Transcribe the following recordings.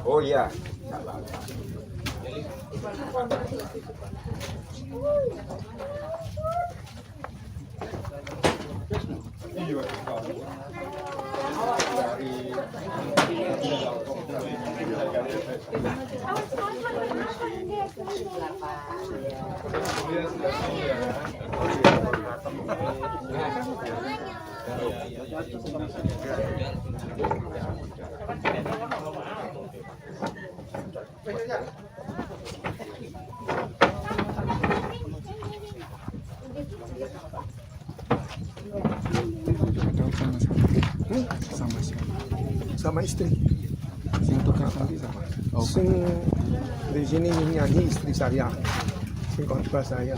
Oh iya. Sama istri. Sing tukang tadi sama. Oh, Sing di sini nyanyi istri saya. Sing khotbah saya.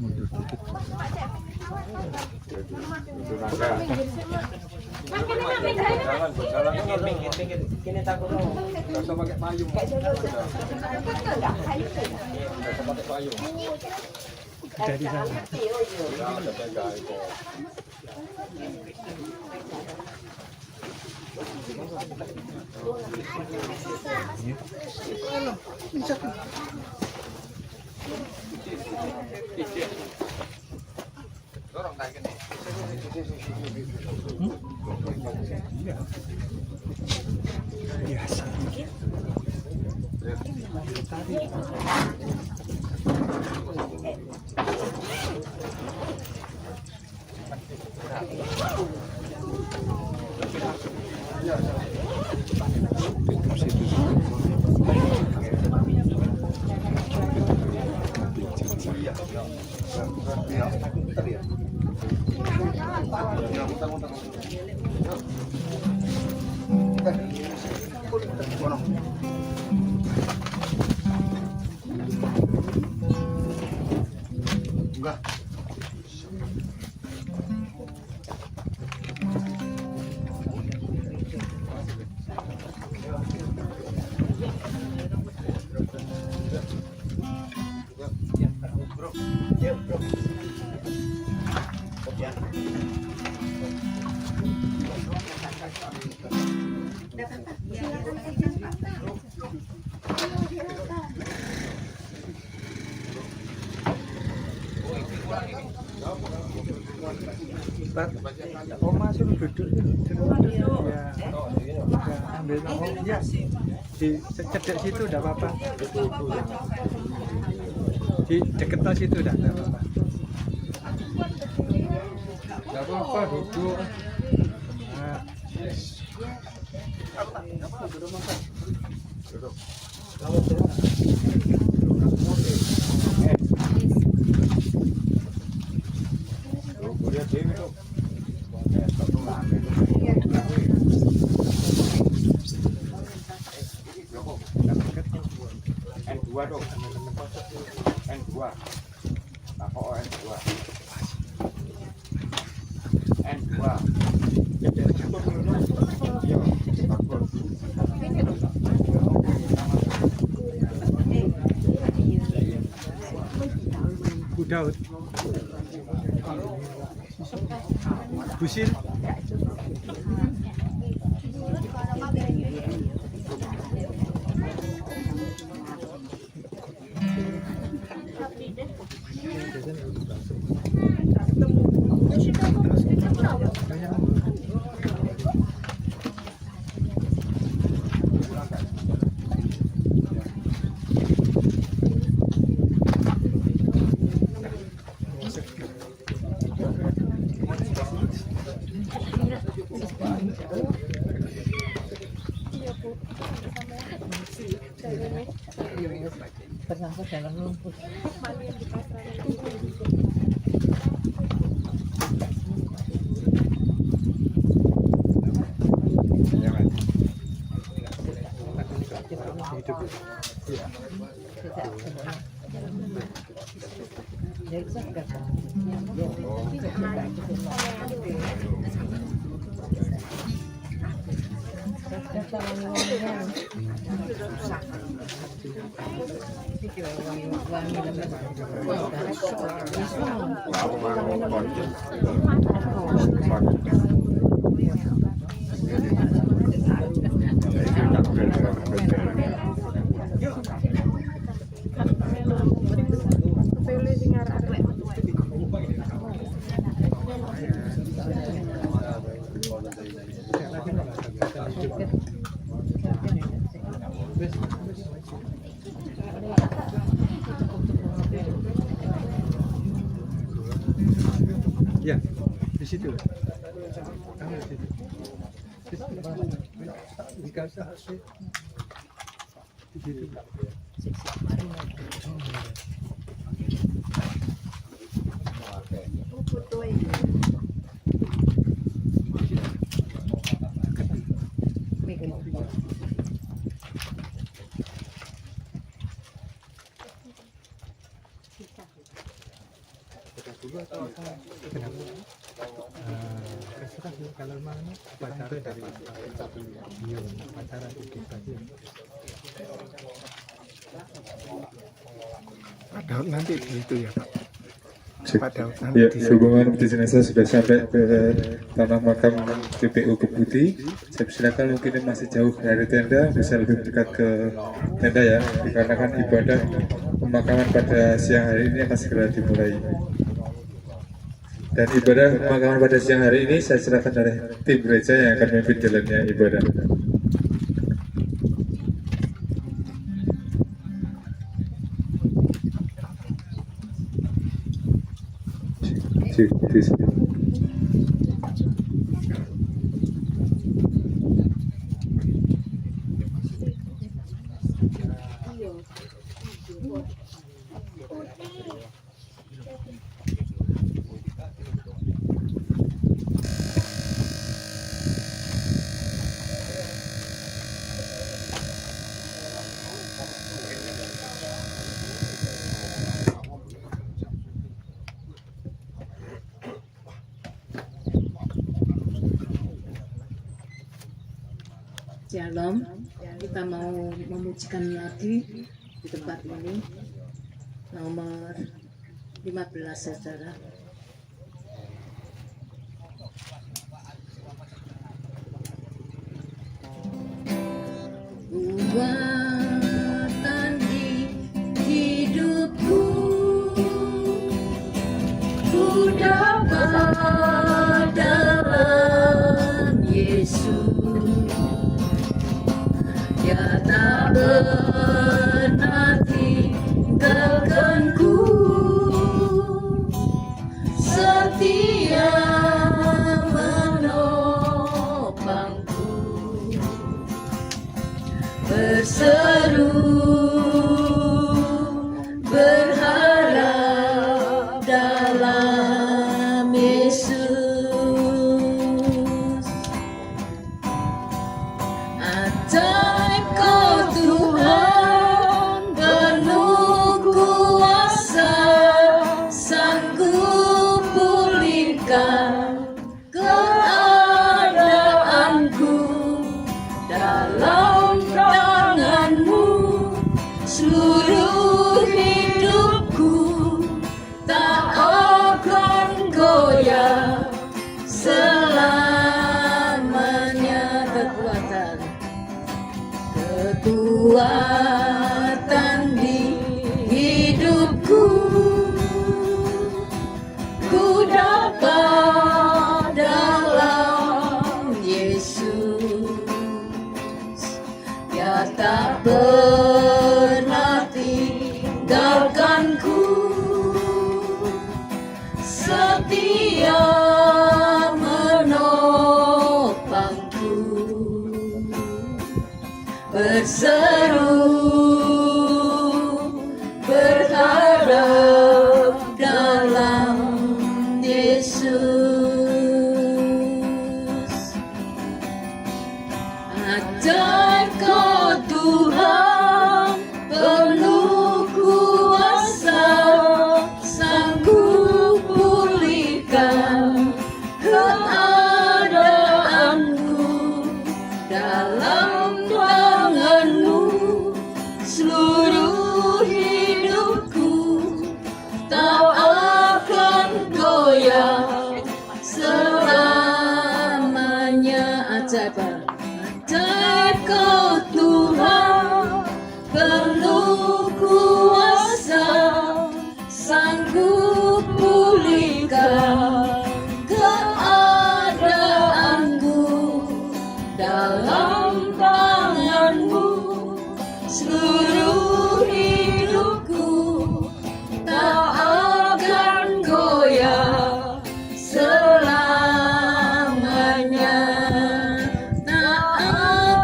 mundur dikit. Dari sana. Biasa. Tutup situ. Enggak. Oma suruh duduk ya, ambil ya di cedek situ udah apa-apa, di deket situ udah apa-apa. Gak apa-apa, duduk. Nah, N2 dong. N2. Nah, kok N2? N2. Iya, bagus. Bu Daud, Busil, Tersangkut dalam lumpur. ya di situ. Kamu di situ. Di kasar sih. Di situ. Terserah sih kalau mana upacara dari iya upacara itu saja. Ada nanti gitu ya Pak. Pak Daud nanti Ya, di hubungan peti jenazah sudah sampai ke tanah makam TPU Keputi. Saya persilakan mungkin yang masih jauh dari tenda bisa lebih dekat ke tenda ya, dikarenakan ibadah pemakaman pada siang hari ini akan segera dimulai. Dan ibadah pemakaman pada siang hari ini saya serahkan dari tim gereja yang akan memimpin jalannya ibadah. Shalom, kita mau memujikan lagi di tempat ini nomor 15 saudara. Buatan di hidupku ku dapat pernah tinggalkanku, setia menopangku, berseru berharap dalam Yesus. Ajaib Kau Tuhan, penuh kuasa, sanggup pulihkan keadaanku. Dalam tangan-Mu seluruh hidupku tak akan goyah, selamanya kekuatan di hidupku, ku dapat dalam Yesus. Dia tak pernah tinggalkanku, setia menopangku, berseru berharap dalam Yesus. Ajaib Kau Tuhan, penuh kuasa, sanggup pulihkan keadaanku. Dalam tangan-Mu seluruh hidupku tak akan goyah, selamanya. Ajaib Kau Tuhan, penuh kuasa, sanggup pulihkan keadaanku. Dalam tangan-Mu seluruh hidupku tak akan goyah, selamanya tak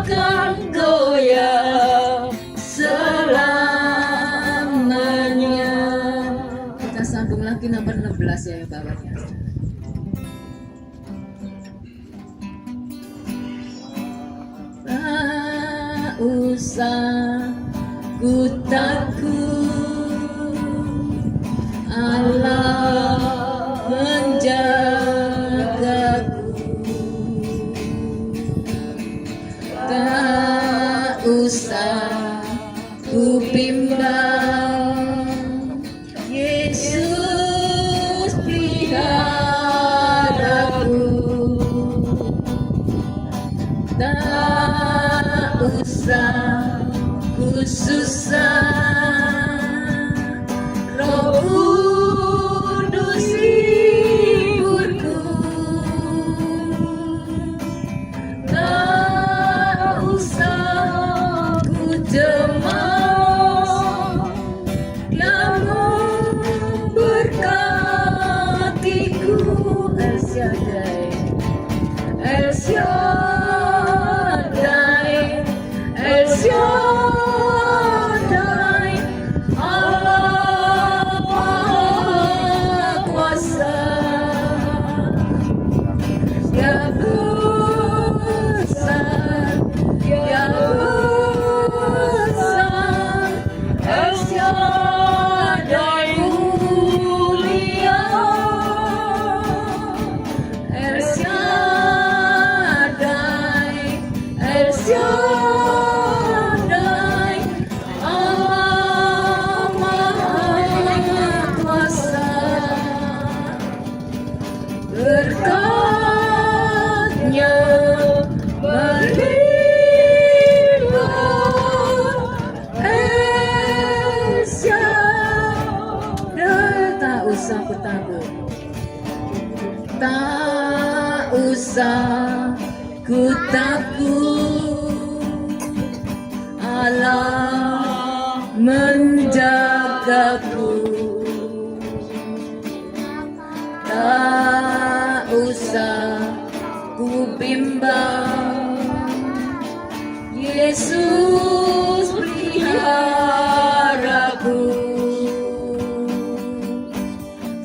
akan goyah, selamanya. Kita sambung lagi nomor 16 ya bawahnya. Tak usah ku takut, Allah menjagaku. Tak usah ku bimbang, Yesus peliharaku. Tak usah ku susah, Roh Kudus hiburku. Tak usah ku cemas, namun berkatiku. El Shaddai, El Shaddai, El Shaddai, Allah Maha Kuasa. Ya besar, ya besar, El Shaddai mulia, El Shaddai, El Shaddai, Allah Maha Kuasa. Berkatnya berlimpah, El Shaddai. Tak usah ku takut, tak usah ku takut, Allah menjagaku. Tak usah ku bimbang, Yesus peliharaku.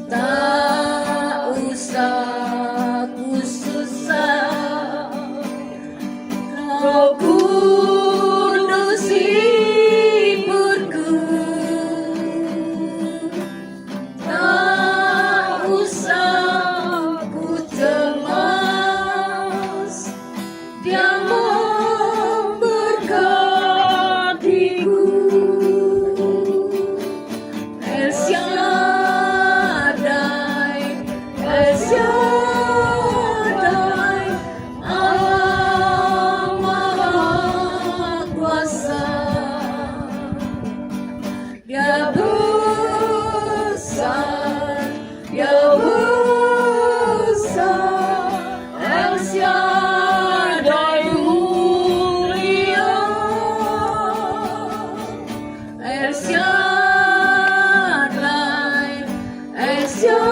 Tak usah ku susah, Roh Kudus hiburku. Tak usah ku cemas, Dia memberkatiku. El Shaddai, El Shaddai, Allah Maha Kuasa. Dia besar, Dia besar, El Shaddai mulia, El Shaddai, El Shaddai,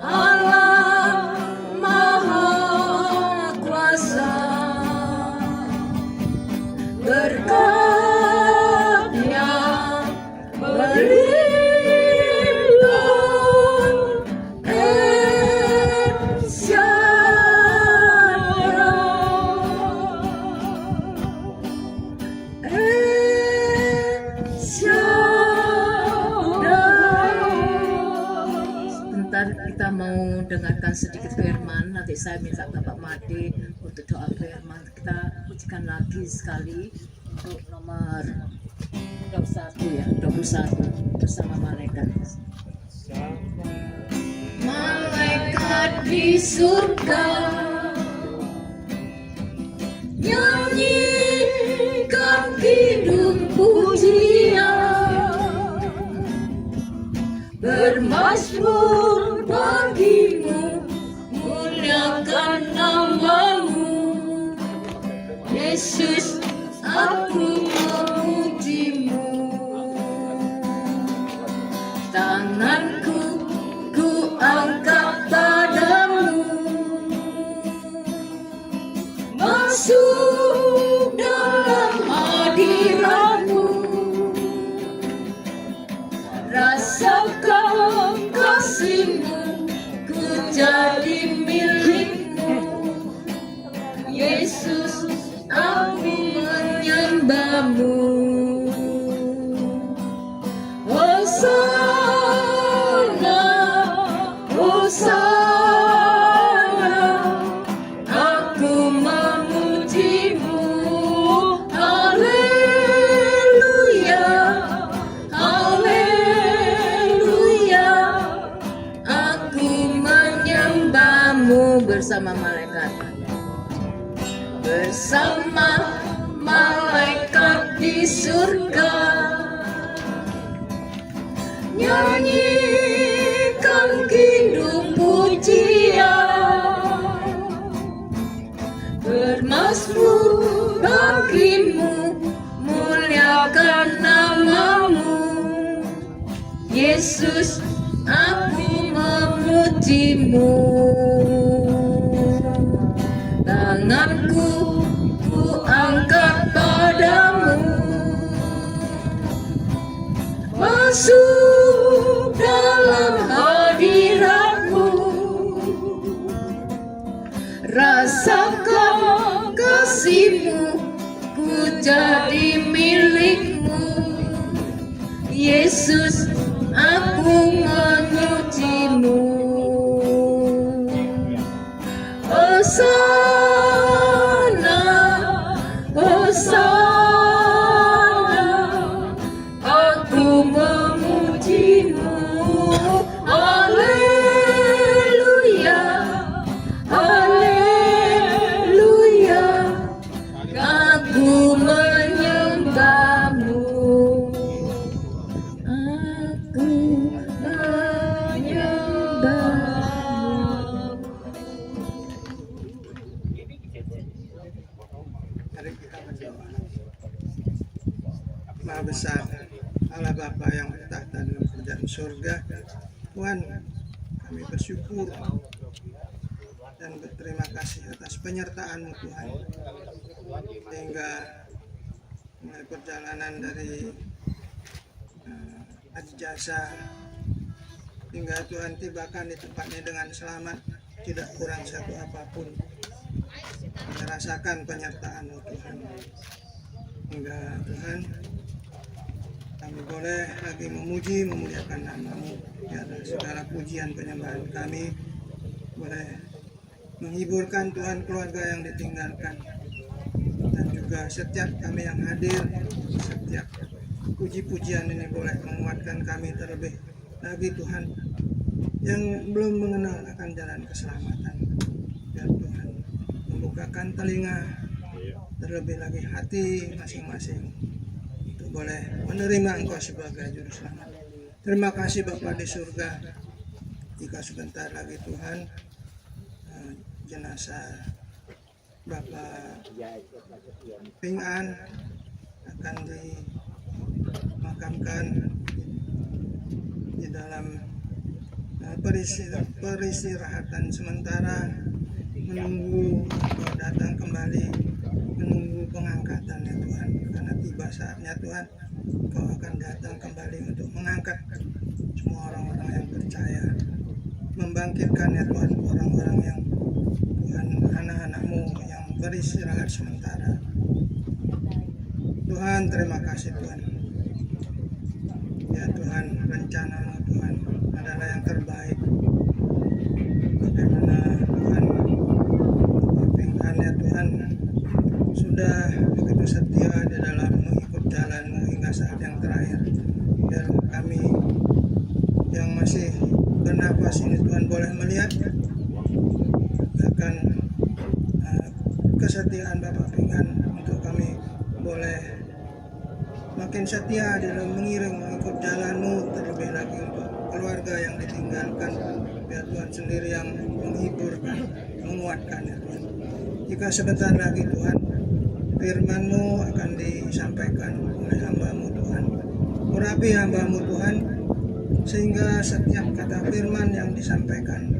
Allah Maha Kuasa. Berkatnya berlimpah, El Shaddai, El Shaddai. Sebentar kita mau dengarkan sedikit firman. Nanti saya minta Bapak Made untuk doa firman. Kita pujikan lagi sekali untuk nomor 21 ya, 21 bersama malaikat. Malaikat di surga nyanyikan kidung pujian, bermazmur bagimu, muliakan namamu. Yesus, aku memujimu. Tanganku ku angkat padamu, masuk dalam hadiratmu. Rasakan kasihmu, ku jadi milikmu. Yesus, aku menyembahmu. Hosana, Hosana, aku memujimu. Haleluya, haleluya, aku menyembahmu. Bersama malaikat, bersama malaikat di surga, nyanyikan kidung pujian, bermazmur bagimu, muliakan namamu. Yesus, aku memujimu. Tanganku ku angkat padamu, masuk dalam hadiratmu. Rasakan kasihmu, ku jadi milikmu. Yesus, aku memujimu. Hosana, Hosana, aku memujimu. Haleluya, haleluya, aku menyembahmu. Maha Besar, Allah Bapa yang bertahta dalam kerajaan surga. Tuhan, kami bersyukur dan berterima kasih atas penyertaan-Mu Tuhan, sehingga mulai perjalanan dari Haji Jasa hingga Tuhan tibakan di tempatnya dengan selamat, tidak kurang satu apapun. Merasakan penyertaan-Mu Tuhan, hingga Tuhan kami boleh lagi memuji, memuliakan nama-Mu. Ya, segala pujian penyembahan kami boleh menghiburkan Tuhan keluarga yang ditinggalkan, dan juga setiap kami yang hadir, setiap puji-pujian ini boleh menguatkan kami terlebih lagi Tuhan yang belum mengenal akan jalan keselamatan. Biar Tuhan membukakan telinga, terlebih lagi hati masing-masing untuk boleh menerima Engkau sebagai Juru Selamat. Terima kasih Bapa di surga. Jika sebentar lagi Tuhan jenazah Bapak Ping An akan dimakamkan di dalam peristirahatan sementara, menunggu Kau datang kembali, menunggu pengangkatan ya Tuhan, karena tiba saatnya Tuhan Kau akan datang kembali untuk mengangkat semua orang-orang yang percaya, membangkitkan ya Tuhan orang-orang yang Tuhan, anak-anak-Mu yang beristirahat sementara. Tuhan, terima kasih Tuhan. Ya Tuhan, rencana-Mu Tuhan adalah yang terbaik. Bagaimana Tuhan Pingkan ya Tuhan sudah begitu setia di dalam mengikut jalan-Mu hingga saat yang terakhir. Biar kami yang masih bernafas ini Tuhan boleh melihat akan kesetiaan Bapak Pingkan, untuk kami boleh makin setia dalam mengiring mengikut jalan-Mu, terlebih lagi untuk keluarga yang ditinggalkan. Biar Tuhan sendiri yang menghiburkan, menguatkan ya Tuhan. Jika sebentar lagi Tuhan firman-Mu akan disampaikan oleh hamba-Mu Tuhan, urapi hamba-Mu Tuhan, sehingga setiap kata firman yang disampaikan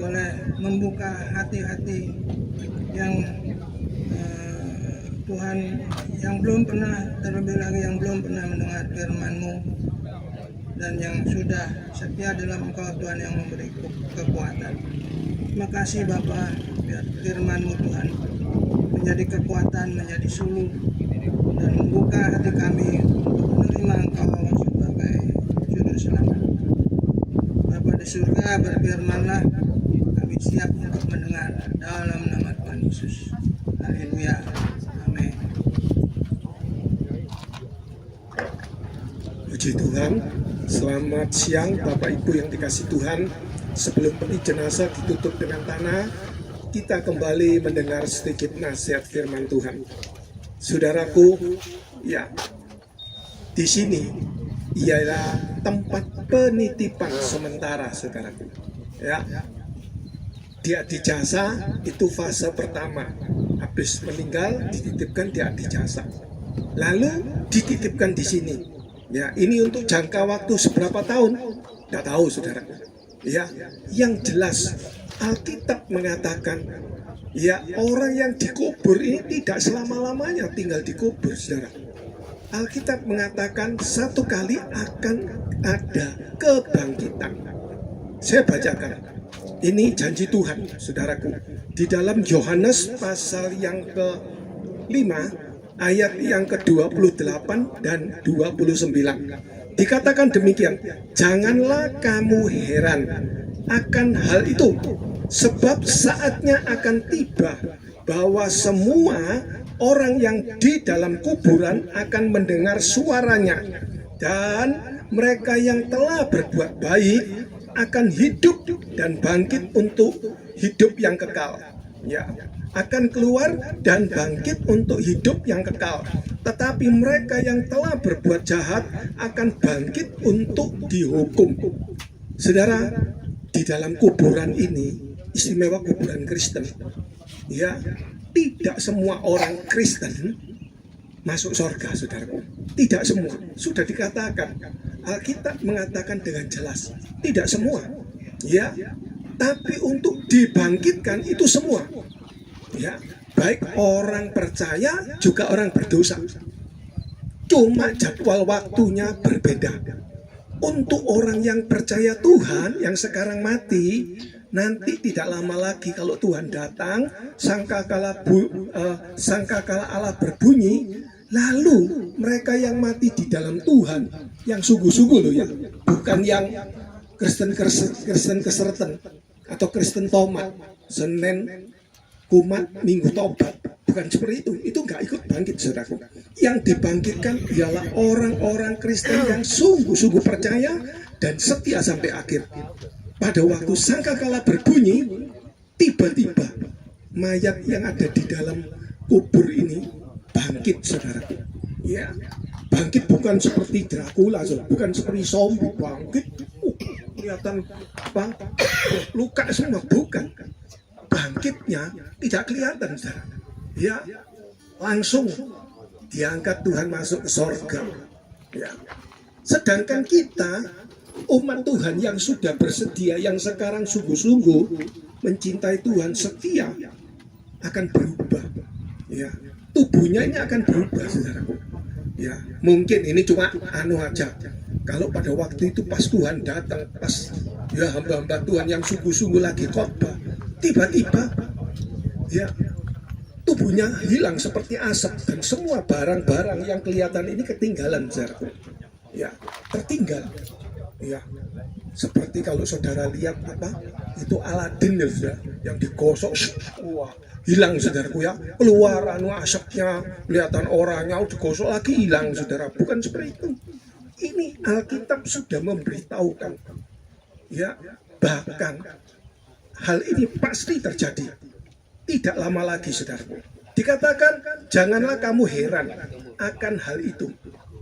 boleh membuka hati-hati yang Tuhan yang belum pernah, terlebih lagi yang belum pernah mendengar firman-Mu, dan yang sudah setia dalam Engkau Tuhan yang memberi kekuatan. Terima kasih Bapa, biar firman-Mu Tuhan menjadi kekuatan, menjadi suluh, dan membuka hati kami untuk menerima Engkau sebagai Juru Selamat. Bapa di surga, berfirman-Lah, kami siap untuk mendengar dalam nama Tuhan Yesus. Haleluya. Amin. Puji Tuhan. Selamat siang Bapak Ibu yang dikasih Tuhan. Sebelum peti jenazah ditutup dengan tanah, kita kembali mendengar sedikit nasihat firman Tuhan. Saudaraku, ya, di sini ialah tempat penitipan sementara, saudaraku. Ya, di Adijasa itu fase pertama. Habis meninggal dititipkan di Adijasa, lalu dititipkan di sini. Ya, ini untuk jangka waktu seberapa tahun? Tidak tahu, saudara. Ya, yang jelas Alkitab mengatakan, ya, orang yang dikubur ini tidak selama-lamanya tinggal dikubur, saudara. Alkitab mengatakan satu kali akan ada kebangkitan. Saya bacakan. Ini janji Tuhan, saudaraku. Di dalam Yohanes pasal yang ke-5, ayat yang ke-28 dan 29. Dikatakan demikian, janganlah kamu heran akan hal itu, sebab saatnya akan tiba bahwa semua orang yang di dalam kuburan akan mendengar suaranya, dan mereka yang telah berbuat baik akan hidup dan bangkit untuk hidup yang kekal. Ya, akan keluar dan bangkit untuk hidup yang kekal. Tetapi mereka yang telah berbuat jahat akan bangkit untuk dihukum. Saudara, di dalam kuburan ini, istimewa kuburan Kristen, ya, tidak semua orang Kristen masuk surga, saudaraku. Tidak semua, sudah dikatakan. Alkitab mengatakan dengan jelas, tidak semua. Ya, tapi untuk dibangkitkan itu semua. Ya, baik orang percaya juga orang berdosa. Cuma jadwal waktunya berbeda. Untuk orang yang percaya Tuhan, yang sekarang mati, nanti tidak lama lagi kalau Tuhan datang, sangkakala Allah berbunyi, lalu mereka yang mati di dalam Tuhan, yang sungguh-sungguh loh ya, bukan yang Kristen keserten atau Kristen tomat, Senin kumat, Minggu tobat, bukan seperti itu nggak ikut bangkit, saudaraku. Yang dibangkitkan ialah orang-orang Kristen yang sungguh-sungguh percaya dan setia sampai akhir. Pada waktu sangkakala berbunyi, tiba-tiba mayat yang ada di dalam kubur ini bangkit, saudaraku. Ya, bangkit bukan seperti Dracula, bukan seperti zombie bangkit. Kelihatan apa? Luka semua, bukan. Bangkitnya tidak kelihatan, saudara. Ya, langsung diangkat Tuhan masuk ke surga. Ya. Sedangkan kita, umat Tuhan yang sudah bersedia, yang sekarang sungguh-sungguh mencintai Tuhan, setia, akan berubah. Ya, tubuhnya ini akan berubah, saudaraku. Ya, mungkin ini cuma aja. Kalau pada waktu itu pas Tuhan datang, pas ya hamba-hamba Tuhan yang sungguh-sungguh lagi khotbah, tiba-tiba ya tubuhnya hilang seperti asap dan semua barang-barang yang kelihatan ini ketinggalan, saudaraku. Ya, tertinggal. Ya, seperti kalau saudara lihat apa itu Aladin ya, yang digosok, wah hilang, saudaraku ya, keluar asapnya, kelihatan orangnya, digosok lagi hilang, saudara. Bukan seperti itu. Ini Alkitab sudah memberitahukan, ya, bahkan hal ini pasti terjadi. Tidak lama lagi, saudaraku. Dikatakan, janganlah kamu heran akan hal itu.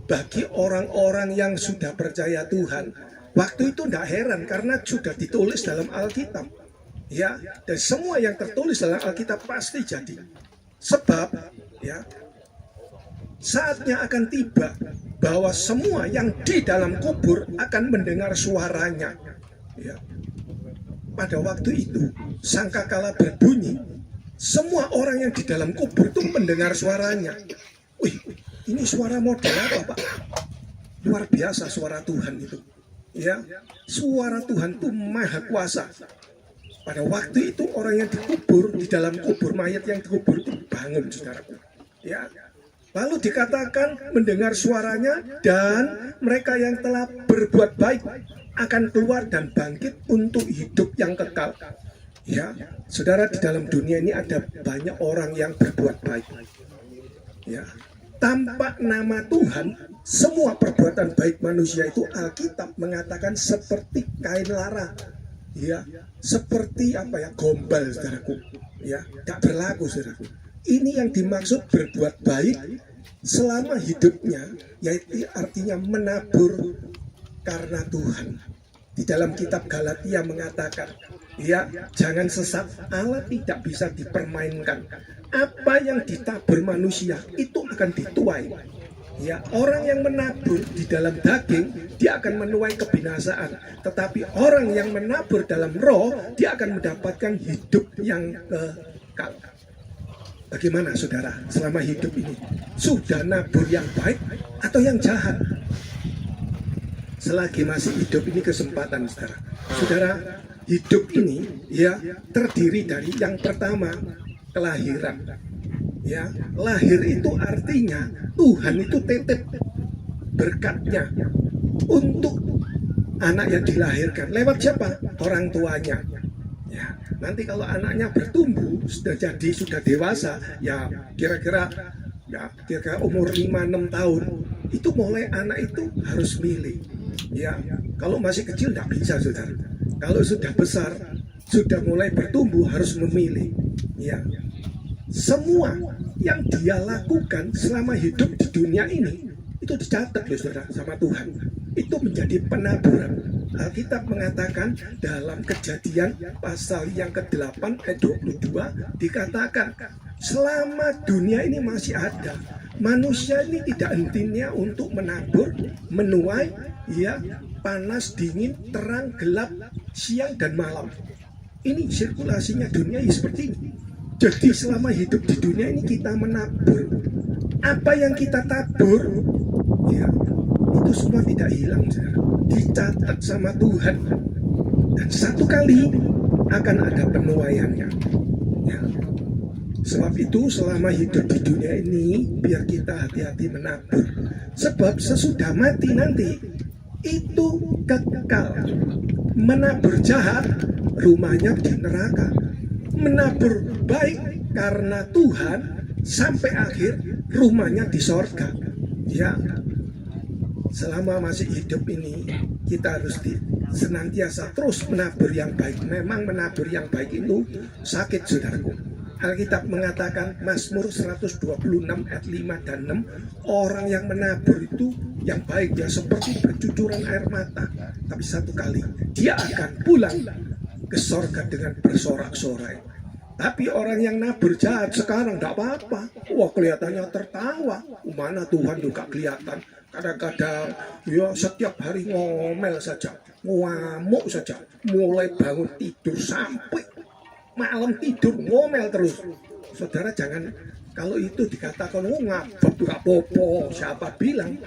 Bagi orang-orang yang sudah percaya Tuhan, waktu itu tidak heran karena sudah ditulis dalam Alkitab. Ya, dan semua yang tertulis dalam Alkitab pasti jadi. Sebab, ya, saatnya akan tiba bahwa semua yang di dalam kubur akan mendengar suaranya. Ya. Pada waktu itu, sangkakala berbunyi, semua orang yang di dalam kubur itu mendengar suaranya. Wih, ini suara model apa, Pak? Luar biasa suara Tuhan itu. Ya, suara Tuhan itu maha kuasa. Pada waktu itu orang yang dikubur, di dalam kubur, mayat yang dikubur itu bangun, saudaraku. Ya. Lalu dikatakan mendengar suaranya dan mereka yang telah berbuat baik akan keluar dan bangkit untuk hidup yang kekal. Ya, saudara, di dalam dunia ini ada banyak orang yang berbuat baik. Ya, tanpa nama Tuhan, semua perbuatan baik manusia itu Alkitab mengatakan seperti kain lara. Ya, seperti apa ya, gombal, saudaraku. Ya, tak berlaku, saudaraku. Ini yang dimaksud berbuat baik selama hidupnya, yaitu artinya menabur karena Tuhan. Di dalam kitab Galatia mengatakan, ya, jangan sesat, Allah tidak bisa dipermainkan. Apa yang ditabur manusia itu akan dituai. Ya, orang yang menabur di dalam daging, dia akan menuai kebinasaan. Tetapi orang yang menabur dalam roh, dia akan mendapatkan hidup yang kekal. Bagaimana, saudara, selama hidup ini? Sudah nabur yang baik atau yang jahat? Selagi masih hidup ini kesempatan, saudara. Saudara, hidup ini ya terdiri dari yang pertama, kelahiran. Ya, lahir itu artinya Tuhan itu titip berkatnya untuk anak yang dilahirkan. Lewat siapa? Orang tuanya. Ya, nanti kalau anaknya bertumbuh, sudah dewasa, ya kira-kira umur 5-6 tahun, itu mulai anak itu harus milih. Ya, kalau masih kecil tidak bisa, saudara. Kalau sudah besar, sudah mulai bertumbuh, harus memilih. Ya, semua yang dia lakukan selama hidup di dunia ini itu dicatat, loh, saudara, sama Tuhan. Itu menjadi penaburan. Alkitab mengatakan dalam Kejadian pasal yang ke-8 ayat 22 dikatakan selama dunia ini masih ada, Manusia ini tidak hentinya untuk menabur, menuai, ya, panas, dingin, terang, gelap, siang dan malam. Ini sirkulasinya dunia seperti ini. Jadi selama hidup di dunia ini kita menabur. Apa yang kita tabur, ya, itu semua tidak hilang, saudara. Dicatat sama Tuhan. Dan satu kali akan ada penuaiannya. Ya. Sebab itu selama hidup di dunia ini biar kita hati-hati menabur. Sebab sesudah mati nanti itu kekal. Menabur jahat rumahnya di neraka. Menabur baik karena Tuhan sampai akhir rumahnya di sorga. Ya, selama masih hidup ini kita harus senantiasa terus menabur yang baik. Memang menabur yang baik itu sakit, saudaraku. Alkitab mengatakan Mazmur 126 ayat 5 dan 6, orang yang menabur itu yang baik ya seperti bercucuran air mata, tapi satu kali dia akan pulang ke sorga dengan bersorak-sorai. Tapi orang yang nabur jahat sekarang tidak apa-apa. Wah, kelihatannya tertawa. Mana Tuhan juga kelihatan. Kadang-kadang ya setiap hari ngomel saja, ngamuk saja, mulai bangun tidur sampai malam tidur ngomel terus. Saudara jangan, kalau itu dikatakan ngabuk gak popo, siapa bilang?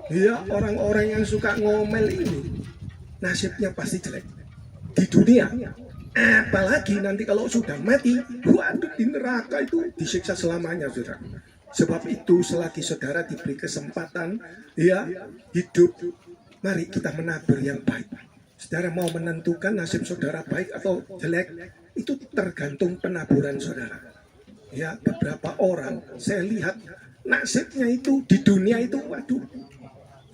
Ya, orang-orang yang suka ngomel ini nasibnya pasti jelek di dunia. Apalagi nanti kalau sudah mati, waduh, di neraka itu disiksa selamanya, saudara. Sebab itu selagi saudara diberi kesempatan ya hidup, mari kita menabur yang baik. Saudara mau menentukan nasib saudara baik atau jelek, itu tergantung penaburan saudara. Ya, beberapa orang saya lihat nasibnya itu di dunia itu, waduh,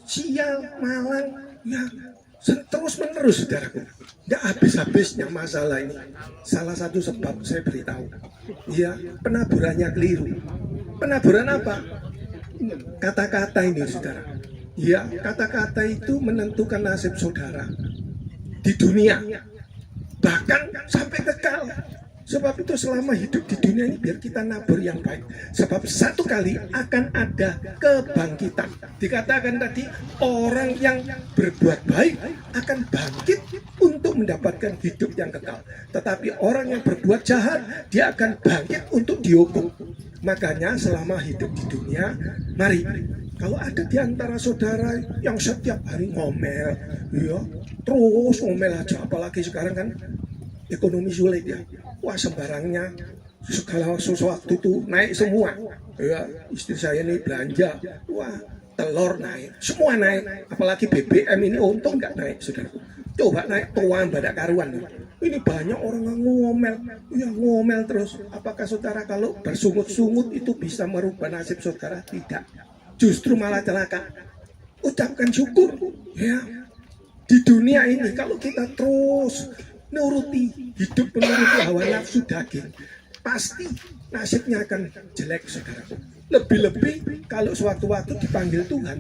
sial, malang, ya terus menerus, saudaraku. Tidak habis-habisnya masalah ini. Salah satu sebab saya beritahu, ya, penaburannya keliru. Penaburan apa? Kata-kata ini, saudara. Ya, kata-kata itu menentukan nasib saudara di dunia, bahkan sampai kekal. Sebab itu selama hidup di dunia ini biar kita nabur yang baik. Sebab satu kali akan ada kebangkitan. Dikatakan tadi orang yang berbuat baik akan bangkit untuk mendapatkan hidup yang kekal. Tetapi orang yang berbuat jahat dia akan bangkit untuk dihukum. Makanya selama hidup di dunia, mari kalau ada di antara saudara yang setiap hari ngomel, ya terus ngomel aja, apalagi sekarang kan ekonomi sulit ya. Wah, sembarangnya segala sesuatu itu naik semua. Ya, istri saya ini belanja, wah, telur naik, semua naik. Apalagi BBM ini untung nggak naik, saudara. Coba naik tuan badak karuan. Ini banyak orang yang ngomel, ya ngomel terus. Apakah saudara kalau bersungut-sungut itu bisa merubah nasib saudara? Tidak. Justru malah celaka. Ucapkan syukur, ya. Di dunia ini kalau kita terus nuruti hidup menuruti hawa nafsu daging, pasti nasibnya akan jelek, saudara. Lebih-lebih kalau suatu-waktu dipanggil Tuhan,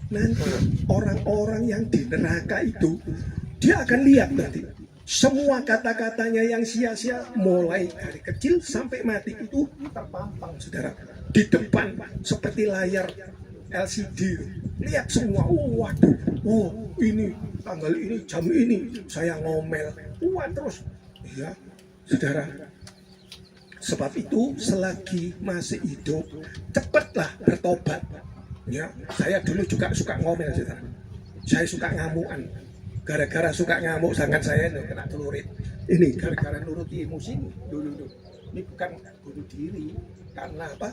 nanti orang-orang yang di neraka itu dia akan lihat nanti semua kata-katanya yang sia-sia mulai dari kecil sampai mati itu terpampang, saudara, di depan seperti layar LCD. Lihat semua, waduh, oh ini tanggal ini, jam ini saya ngomel, wah terus, ya saudara. Sebab itu selagi masih hidup, cepatlah bertobat. Ya, saya dulu juga suka ngomel, saudara. Saya suka ngamukan. Gara-gara suka ngamuk, sangat saya kena celurit. Ini gara-gara nuruti emosi dulu. Ini bukan bunuh diri, karena apa?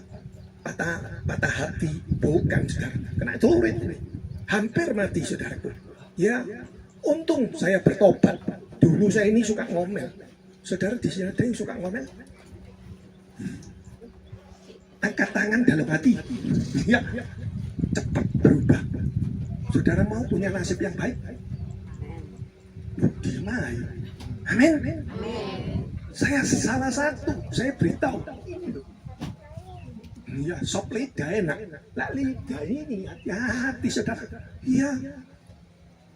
Patah hati, bukan, saudara. Kena celurit ini. Hampir mati, saudaraku. Ya, untung saya bertobat. Dulu saya ini suka ngomel. Saudara di sini ada yang suka ngomel? Angkat tangan dalam hati. Ya, cepat berubah. Saudara mau punya nasib yang baik? Diam aja. Amin. Saya salah satu, saya beritahu. Ya, sop lidah enak. Lah lidah ini hati-hati, saudara. Ya,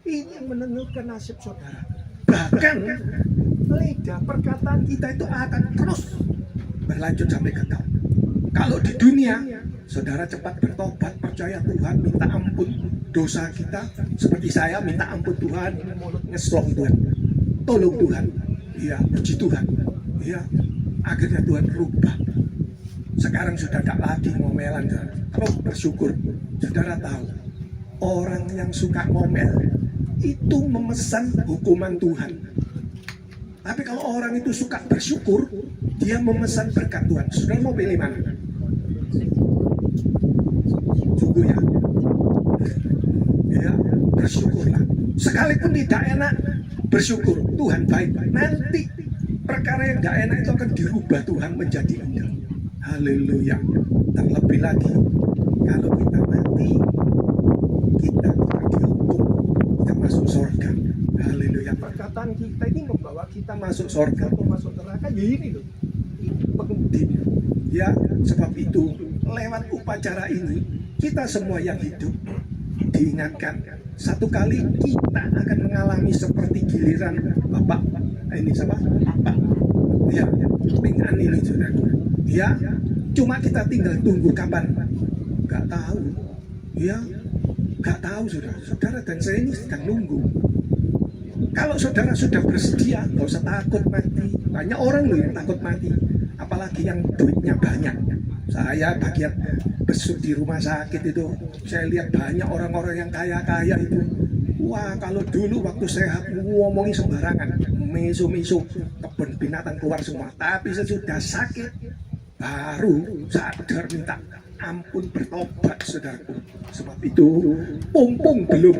ini yang menentukan nasib saudara. Bahkan lidah perkataan kita itu akan terus berlanjut sampai kekal. Kalau di dunia, saudara cepat bertobat, percaya Tuhan, minta ampun dosa kita. Seperti saya minta ampun Tuhan, mulut ngeslong Tuhan, tolong Tuhan, ya puji Tuhan, ya akhirnya Tuhan rubah. Sekarang sudah tidak lagi ngomelan, terus bersyukur. Saudara tahu, orang yang suka ngomel itu memesan hukuman Tuhan. Tapi kalau orang itu suka bersyukur, dia memesan berkat Tuhan. Saudara mau pilih mana? Syukur ya. Ya, bersyukurlah. Sekalipun tidak enak, bersyukur. Tuhan baik. Nanti perkara yang tidak enak itu akan dirubah Tuhan menjadi indah. Haleluya. Terlebih lagi, kalau kita mati, kita dihukum, kita masuk surga. Haleluya. Perkataan kita ini membawa kita masuk surga atau masuk neraka. Ya ini loh, pengujinya. Ya, sebab itu lewat upacara ini kita semua yang hidup diingatkan, satu kali kita akan mengalami seperti giliran Bapak ini sama Bapak, ya Pingan ini sudah, ya cuma kita tinggal tunggu kapan, nggak tahu, ya nggak tahu saudara dan saya ini sedang nunggu. Kalau saudara sudah bersedia, nggak usah takut mati. Banyak orang loh yang takut mati, apalagi yang duitnya banyak. Saya bagian besuk di rumah sakit itu, saya lihat banyak orang-orang yang kaya-kaya itu. Wah, kalau dulu waktu sehat ngomongin sembarangan, misu-misu, kebun binatang keluar semua. Tapi sesudah sakit, baru sadar minta ampun, bertobat saudaraku. Sebab itu, mumpung belum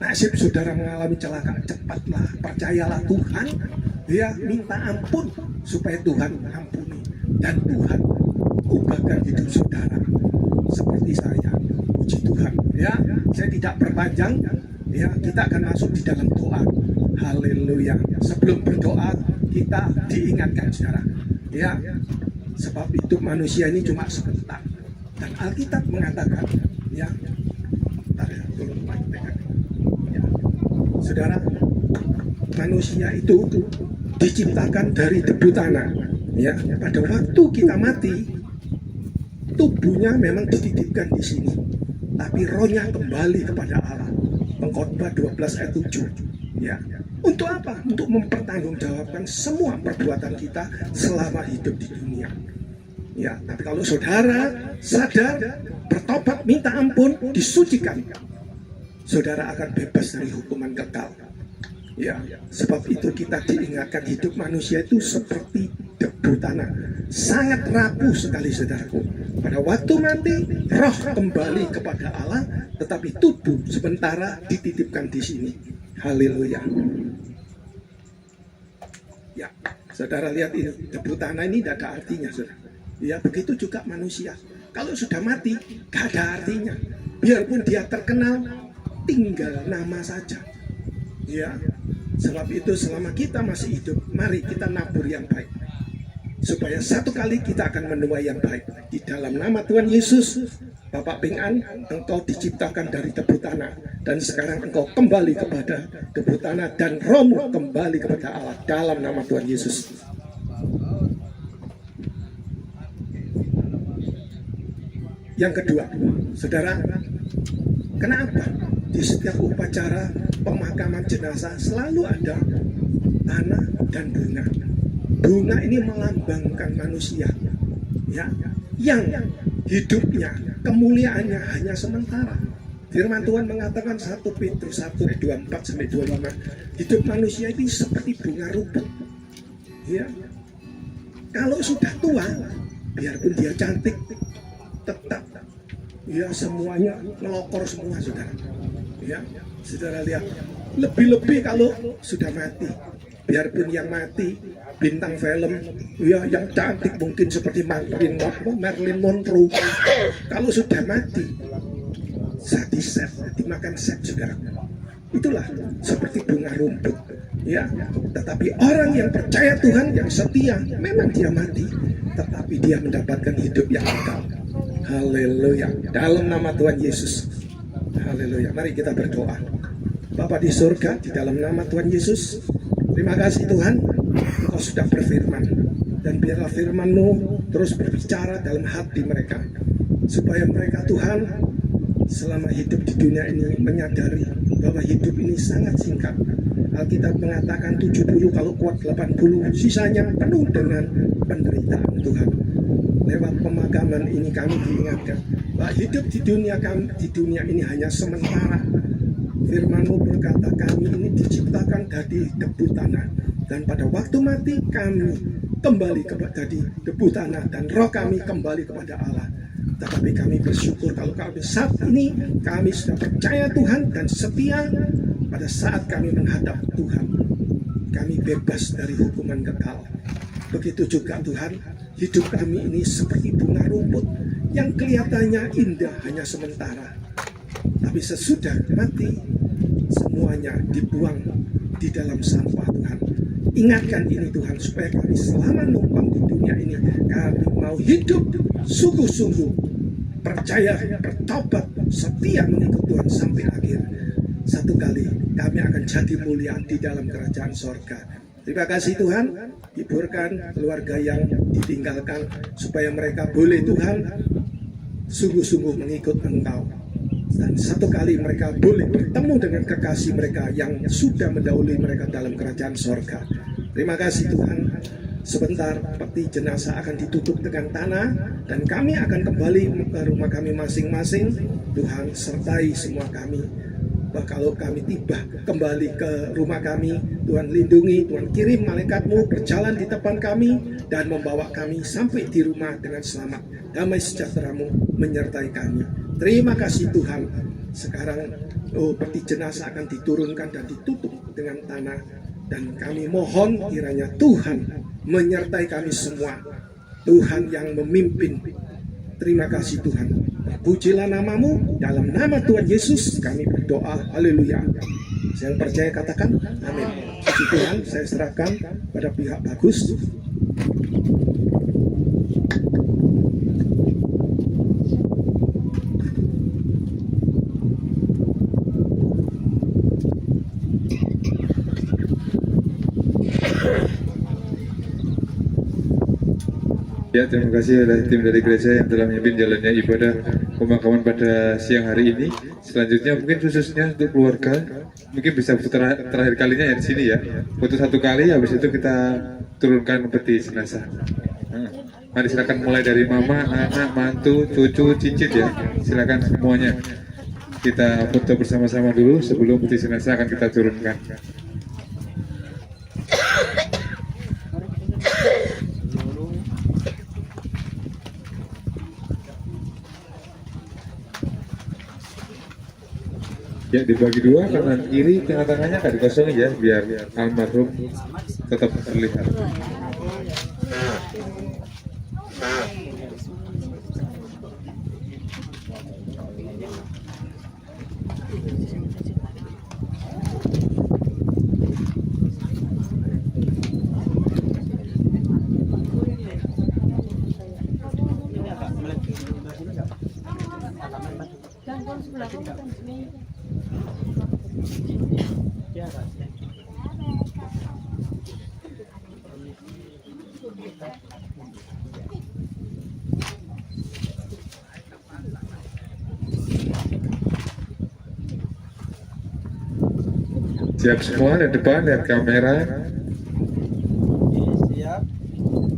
nasib saudara mengalami celaka, cepatlah percayalah Tuhan, ya minta ampun supaya Tuhan ampuni. Dan Tuhan ubahkan hidup saudara seperti saya. Puji Tuhan. Ya, saya tidak perpanjang. Ya, kita akan masuk di dalam doa. Haleluya. Sebelum berdoa, kita diingatkan saudara. Ya, sebab hidup manusia ini cuma sebentar. Dan Alkitab mengatakan, ya, saudara, manusia itu diciptakan dari debu tanah. Ya, pada waktu kita mati, tubuhnya memang dititipkan di sini, tapi rohnya kembali kepada Allah. Pengkhotbah 12 ayat 7. Ya, untuk apa? Untuk mempertanggungjawabkan semua perbuatan kita selama hidup di dunia. Ya, tapi kalau saudara sadar, bertobat, minta ampun, disucikan, saudara akan bebas dari hukuman kekal. Ya, sebab itu kita diingatkan hidup manusia itu seperti debu tanah, sangat rapuh sekali saudaraku. Pada waktu mati, roh kembali kepada Allah, tetapi tubuh sementara dititipkan di sini. Haleluya. Ya, saudara lihat ini, debu tanah ini tidak ada artinya, saudara. Ya, begitu juga manusia. Kalau sudah mati, gak ada artinya. Biarpun dia terkenal, tinggal nama saja. Ya, sebab itu selama kita masih hidup, mari kita nabur yang baik. Supaya satu kali kita akan menuai yang baik. Di dalam nama Tuhan Yesus, Bapak Pingan, engkau diciptakan dari debu tanah. Dan sekarang engkau kembali kepada debu tanah. Dan rohmu kembali kepada Allah. Dalam nama Tuhan Yesus. Yang kedua, saudara, kenapa di setiap upacara pemakaman jenazah selalu ada tanah dan bunga? Bunga ini melambangkan manusia, ya, yang hidupnya, kemuliaannya hanya sementara. Firman Tuhan mengatakan 1 Petrus 1 ayat 24-25, hidup manusia ini seperti bunga rumput. Ya, kalau sudah tua, biarpun dia cantik, tetap ya semuanya ngelokor semua, saudara. Ya, saudara lihat, lebih-lebih kalau sudah mati. Biarpun yang mati bintang film, ya yang cantik mungkin seperti Marilyn Monroe, kalau sudah mati, set dimakan set, saudara. Itulah seperti bunga rumput. Ya, tetapi orang yang percaya Tuhan, yang setia, memang dia mati, tetapi dia mendapatkan hidup yang kekal. Haleluya. Dalam nama Tuhan Yesus. Haleluya. Mari kita berdoa. Bapa di surga, di dalam nama Tuhan Yesus, terima kasih Tuhan, Engkau sudah berfirman dan biarlah firman-Mu terus berbicara dalam hati mereka, supaya mereka Tuhan selama hidup di dunia ini menyadari bahwa hidup ini sangat singkat. Alkitab mengatakan 70 kalau kuat 80, sisanya penuh dengan penderitaan Tuhan. Lewat pemakaman ini kami diingatkan bahwa hidup di dunia ini hanya sementara. Firman-Mu berkata kami ini diciptakan dari debu tanah, dan pada waktu mati kami kembali kepada debu tanah, dan roh kami kembali kepada Allah. Tetapi kami bersyukur kalau saat ini kami sudah percaya Tuhan dan setia. Pada saat kami menghadap Tuhan, kami bebas dari hukuman kekal. Begitu juga Tuhan, hidup kami ini seperti bunga rumput yang kelihatannya indah hanya sementara, tapi sesudah mati semuanya dibuang di dalam sampah Tuhan. Ingatkan ini Tuhan, supaya kami selama numpang di dunia ini kami mau hidup sungguh-sungguh, percaya, bertobat, setia mengikut Tuhan sampai akhir. Satu kali kami akan jadi mulia di dalam kerajaan sorga. Terima kasih Tuhan, hiburkan keluarga yang ditinggalkan, supaya mereka boleh Tuhan sungguh-sungguh mengikut Engkau. Dan satu kali mereka boleh bertemu dengan kekasih mereka yang sudah mendahului mereka dalam kerajaan sorga. Terima kasih Tuhan. Sebentar peti jenazah akan ditutup dengan tanah, dan kami akan kembali ke rumah kami masing-masing. Tuhan sertai semua kami. Bahwa kalau kami tiba kembali ke rumah kami, Tuhan lindungi, Tuhan kirim malaikat-Mu berjalan di depan kami dan membawa kami sampai di rumah dengan selamat. Damai sejahtera-Mu menyertai kami. Terima kasih Tuhan. Sekarang peti jenazah akan diturunkan dan ditutup dengan tanah, dan kami mohon kiranya Tuhan menyertai kami semua. Tuhan yang memimpin. Terima kasih Tuhan. Pujilah nama-Mu, dalam nama Tuhan Yesus kami berdoa, haleluya. Saya percaya katakan amin. Puji Tuhan, saya serahkan pada pihak Bagus. Ya, terima kasih oleh tim dari gereja yang telah memimpin jalannya ibadah pemakaman pada siang hari ini. Selanjutnya mungkin khususnya untuk keluarga, mungkin bisa foto terakhir kalinya ya di sini ya. Foto satu kali, habis itu kita turunkan peti jenazah. Mari silakan mulai dari mama, anak, mantu, cucu, cicit ya. Silakan semuanya. Kita foto bersama-sama dulu sebelum peti jenazah akan kita turunkan. Ya, dibagi dua, kanan kiri, tengah-tengahnya kan dikosongin ya, biar almarhum tetap terlihat. Siap semua, di depan, lihat kamera. Siap.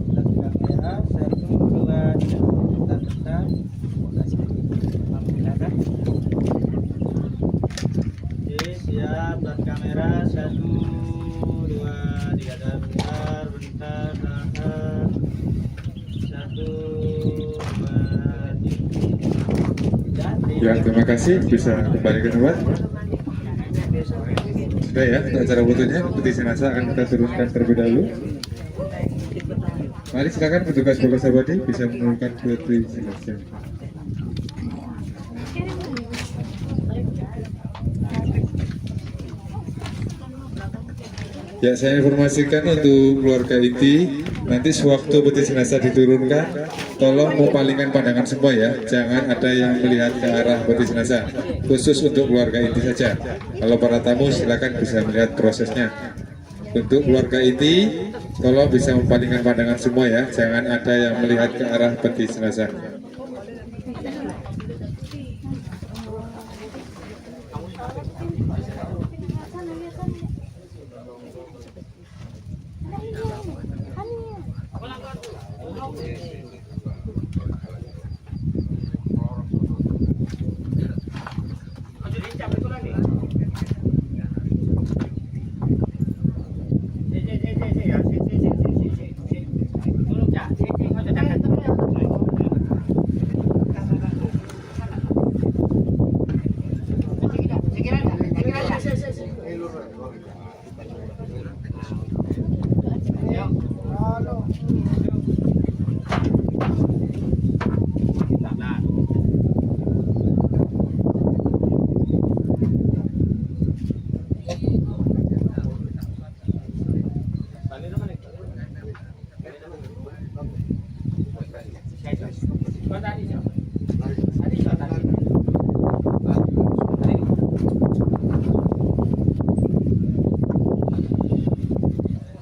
Dan kamera, 1, 2, 3. Oke, siap. Dan kamera, 1, 2, 3. Dan bentar, tahan. 1, 2, 3. Ya, terima kasih, bisa kembali ke tempat. Sudah ya, untuk acara fotonya, peti jenazah akan kita turunkan terlebih dahulu. Mari silakan petugas Bagas Abadi bisa menurunkan peti jenazah. Ya, saya informasikan untuk keluarga inti, nanti sewaktu peti jenazah diturunkan, tolong mempalingkan pandangan semua ya, jangan ada yang melihat ke arah peti jenazah, khusus untuk keluarga inti saja. Kalau para tamu silakan bisa melihat prosesnya. Untuk keluarga inti, tolong bisa mempalingkan pandangan semua ya, jangan ada yang melihat ke arah peti jenazah.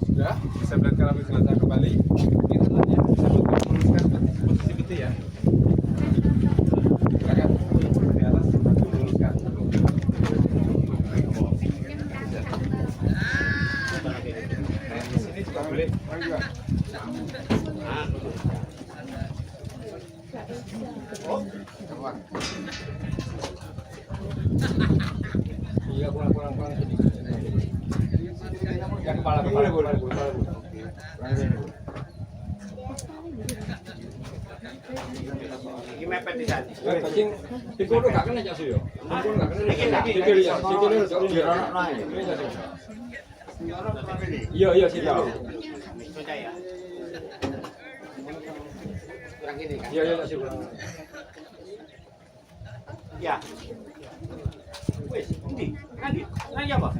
Sudah, bisa berangkat kami jenazah kembali. Ini tangannya bisa meluruskan posisi peti ya. Silakan di atas bantu meluruskan. Di sini juga boleh. Iya, kurang sedikit. Yang kepala boleh. Ini mepet di sana. Kucing dikono gak kena jak yo. Dikono gak kena. Sikil ya, sikil yo. Iya, sini. Kurang gini kan? Iya, sini. Ya. Wes, ini. Lanjut. Lanjut apa?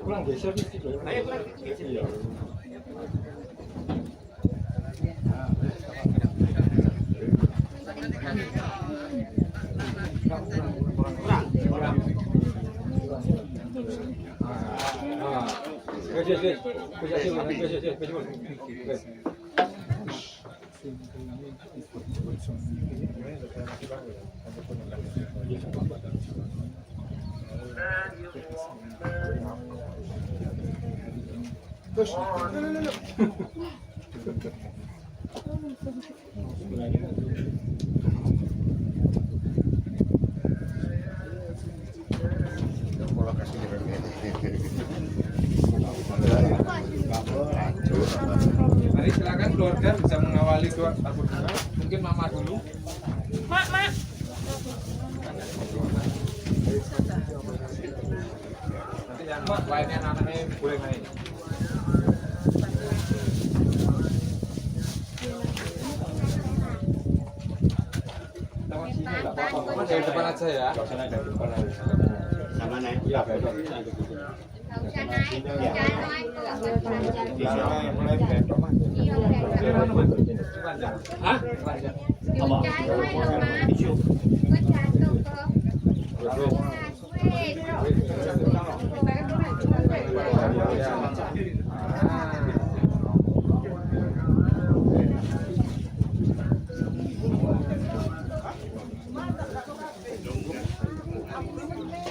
Kurang geser dikit loh. Ayo kurang geser. Iya. Mari silakan keluarga bisa mengawali doa Al-Qur'an. Mungkin mama dulu. Mak. Nanti yang lainnya anak-anaknya boleh main. Lewat sini enggak apa-apa. Mas dari depan aja ya. Sana dari depan aja. Sama naik. Iya, baik. Hah?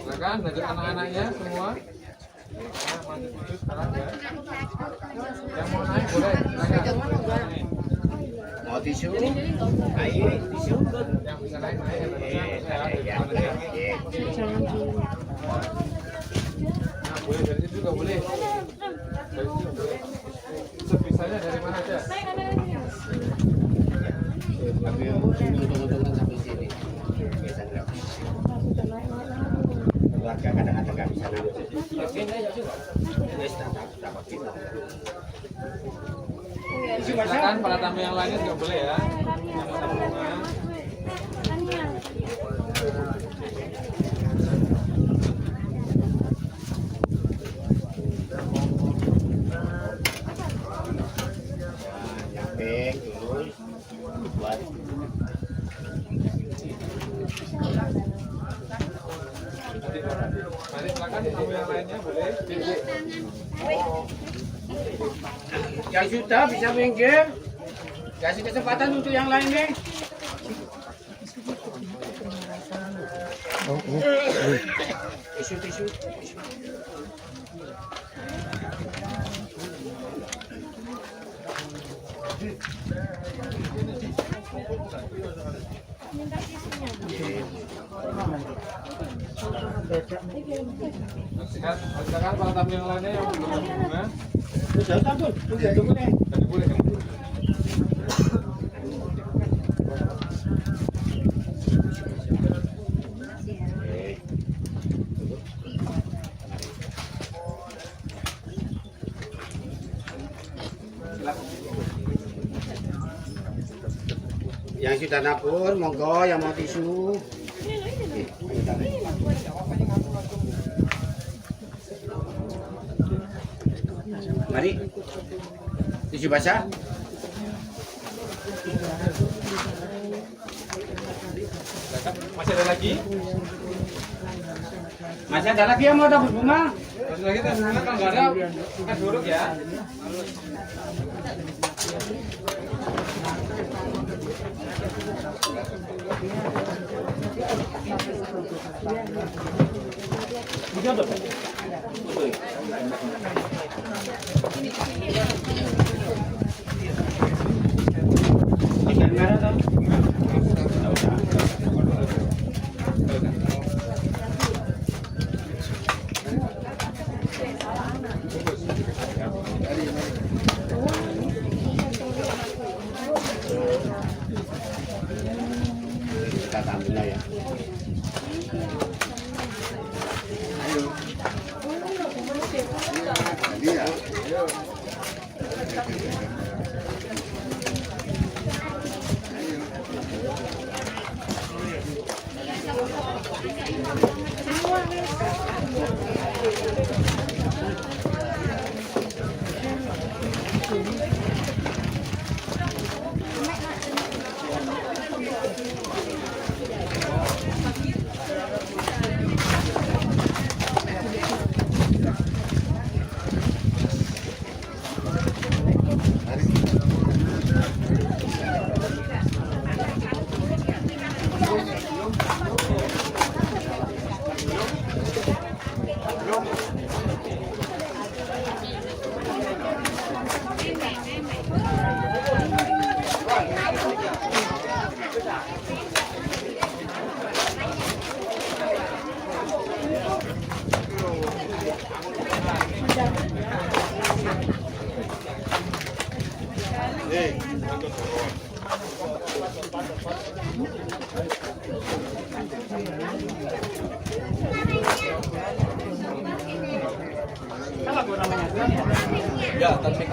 Silakan lanjut anak-anaknya semua. Nah, mandi dulu sekarang ya. Yang mau naik boleh. Silakan. Mau tisu? Ayo, tisu. Yang bisa naik ya. Nah, boleh dari situ juga boleh. Dari situ boleh. Sebisanya dari mana aja? Tapi tunggu sampai sini. Keluarga kadang-kadang nggak bisa naik. Silakan para tamu yang lainnya juga boleh ya. Nyampe terus buat Mari silakan tamu yang lainnya boleh. Yang sudah bisa minggir. Kasih kesempatan untuk yang lain nih. Tisu. Silakan para tamu yang lainnya yang belum ada bunga. Sudah takut. Tunggu deh. Tadi boleh kan? Yang sudah nabur, monggo yang mau tisu. Mari. Tisu basah. Masih ada lagi? Masih ada lagi yang mau dapat bunga? Masih lagi tes bunga kalau nggak ada, kan buruk ya. Ikan merah tau? Kita tamunya ya. Ya, tapi